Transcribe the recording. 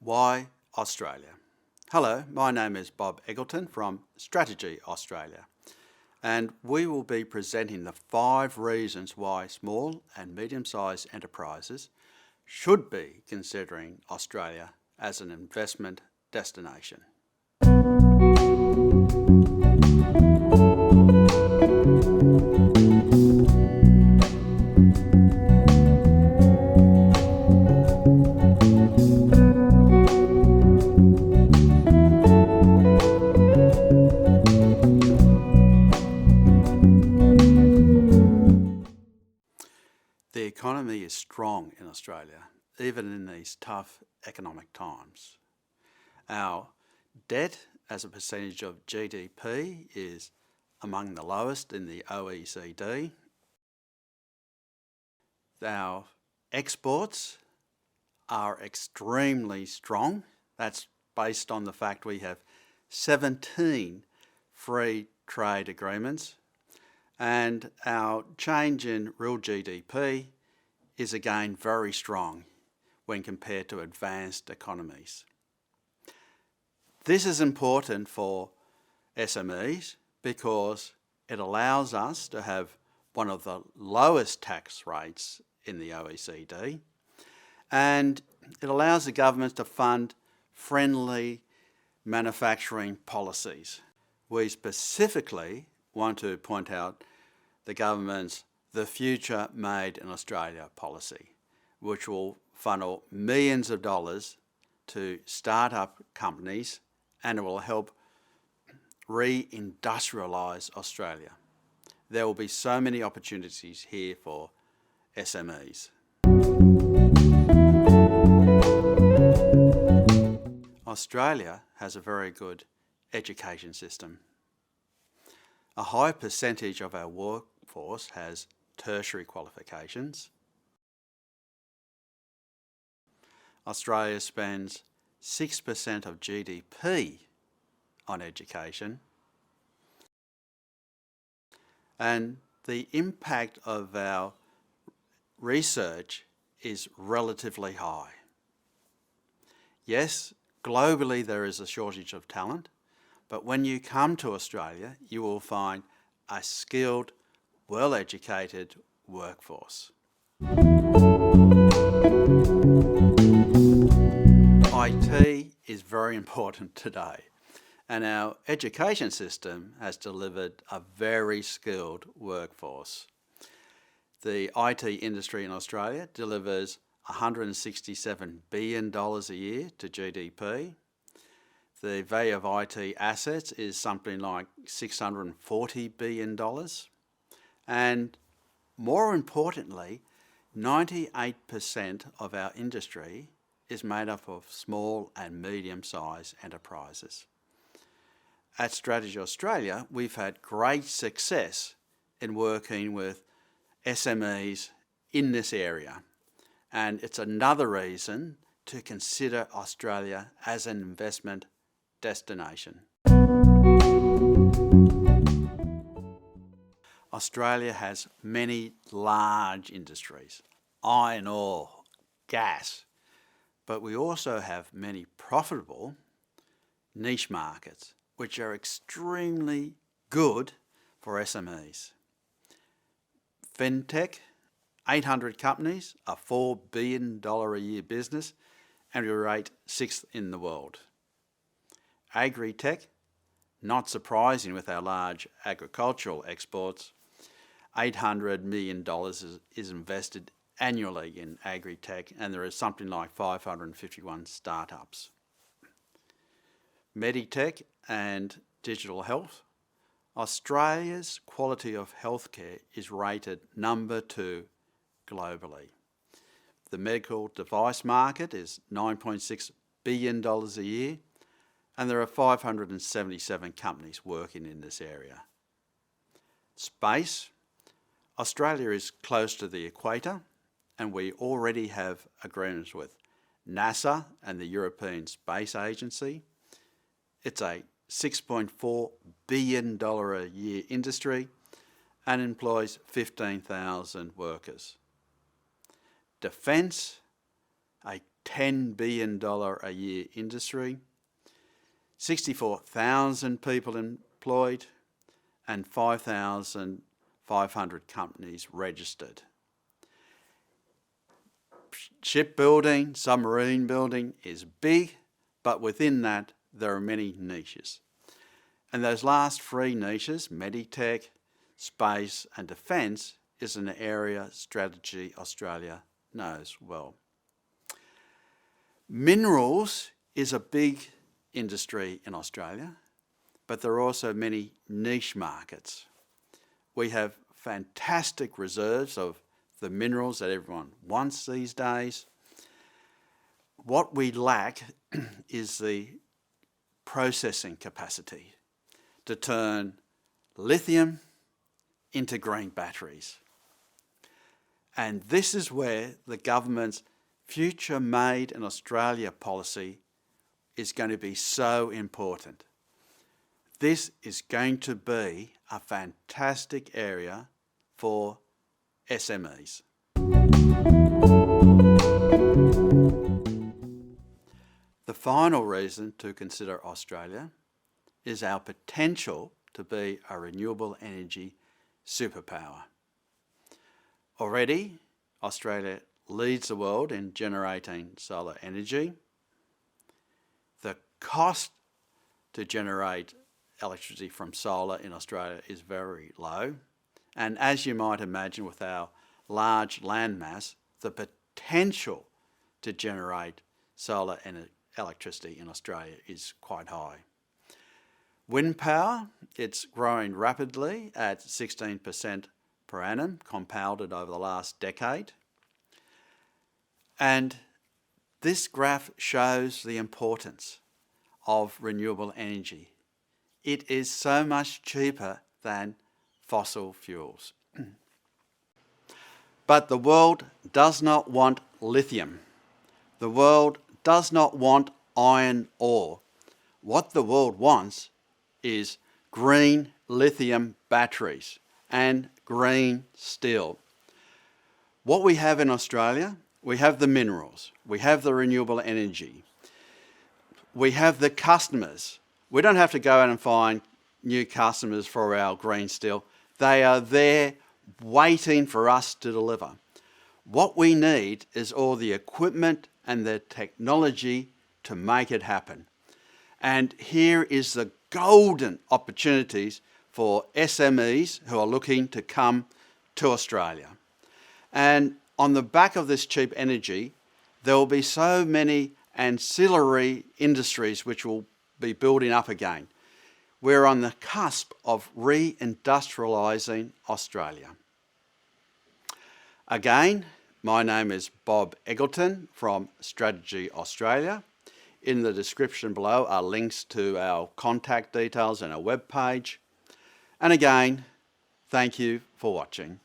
Why Australia? Hello, my name is Bob Eggleton from Strategy Australia, and we will be presenting the 5 reasons why small and medium-sized enterprises should be considering Australia as an investment destination. The economy is strong in Australia, even in these tough economic times. Our debt as a percentage of GDP is among the lowest in the OECD. Our exports are extremely strong. That's based on the fact we have 17 free trade agreements, and our change in real GDP is again very strong when compared to advanced economies. This is important for SMEs because it allows us to have one of the lowest tax rates in the OECD, and it allows the government to fund friendly manufacturing policies. We specifically want to point out the government's The Future Made in Australia policy, which will funnel millions of dollars to start-up companies, and it will help re-industrialise Australia. There will be so many opportunities here for SMEs. Australia has a very good education system. A high percentage of our workforce has tertiary qualifications. Australia spends 6% of GDP on education, and the impact of our research is relatively high. Yes, globally there is a shortage of talent, but when you come to Australia, you will find a skilled, well-educated workforce. IT is very important today, and our education system has delivered a very skilled workforce. The IT industry in Australia delivers $167 billion a year to GDP. The value of IT assets is something like $640 billion. And more importantly, 98% of our industry is made up of small and medium-sized enterprises. At Strategy Australia, we've had great success in working with SMEs in this area, and it's another reason to consider Australia as an investment destination. Australia has many large industries, iron ore, gas, but we also have many profitable niche markets, which are extremely good for SMEs. FinTech, 800 companies, a $4 billion a year business, and we rate 6th in the world. Agri-tech, not surprising with our large agricultural exports, $800 million is invested annually in agri-tech, and there is something like 551 startups. Meditech and digital health. Australia's quality of healthcare is rated number 2 globally. The medical device market is $9.6 billion a year, and there are 577 companies working in this area. Space. Australia is close to the equator, and we already have agreements with NASA and the European Space Agency. It's a $6.4 billion a year industry and employs 15,000 workers. Defence, a $10 billion a year industry, 64,000 people employed, and 5,500 companies registered. Shipbuilding, submarine building is big, but within that there are many niches. And those last three niches, Meditech, space and defence, is an area Strategy Australia knows well. Minerals is a big industry in Australia, but there are also many niche markets. We have fantastic reserves of the minerals that everyone wants these days. What we lack is the processing capacity to turn lithium into green batteries. And this is where the government's Future Made in Australia policy is going to be so important. This is going to be a fantastic area for SMEs. The final reason to consider Australia is our potential to be a renewable energy superpower. Already, Australia leads the world in generating solar energy. The cost to generate electricity from solar in Australia is very low. And as you might imagine, with our large landmass, the potential to generate solar electricity in Australia is quite high. Wind power, it's growing rapidly at 16% per annum, compounded over the last decade. And this graph shows the importance of renewable energy. It is so much cheaper than fossil fuels. But the world does not want lithium. The world does not want iron ore. What the world wants is green lithium batteries and green steel. What we have in Australia, we have the minerals, we have the renewable energy, we have the customers. We don't have to go out and find new customers for our green steel. They are there waiting for us to deliver. What we need is all the equipment and the technology to make it happen. And here is the golden opportunities for SMEs who are looking to come to Australia. And on the back of this cheap energy, there will be so many ancillary industries which will be building up again. We're on the cusp of re-industrialising Australia. Again, my name is Bob Eggleton from Strategy Australia. In the description below are links to our contact details and our webpage. And again, thank you for watching.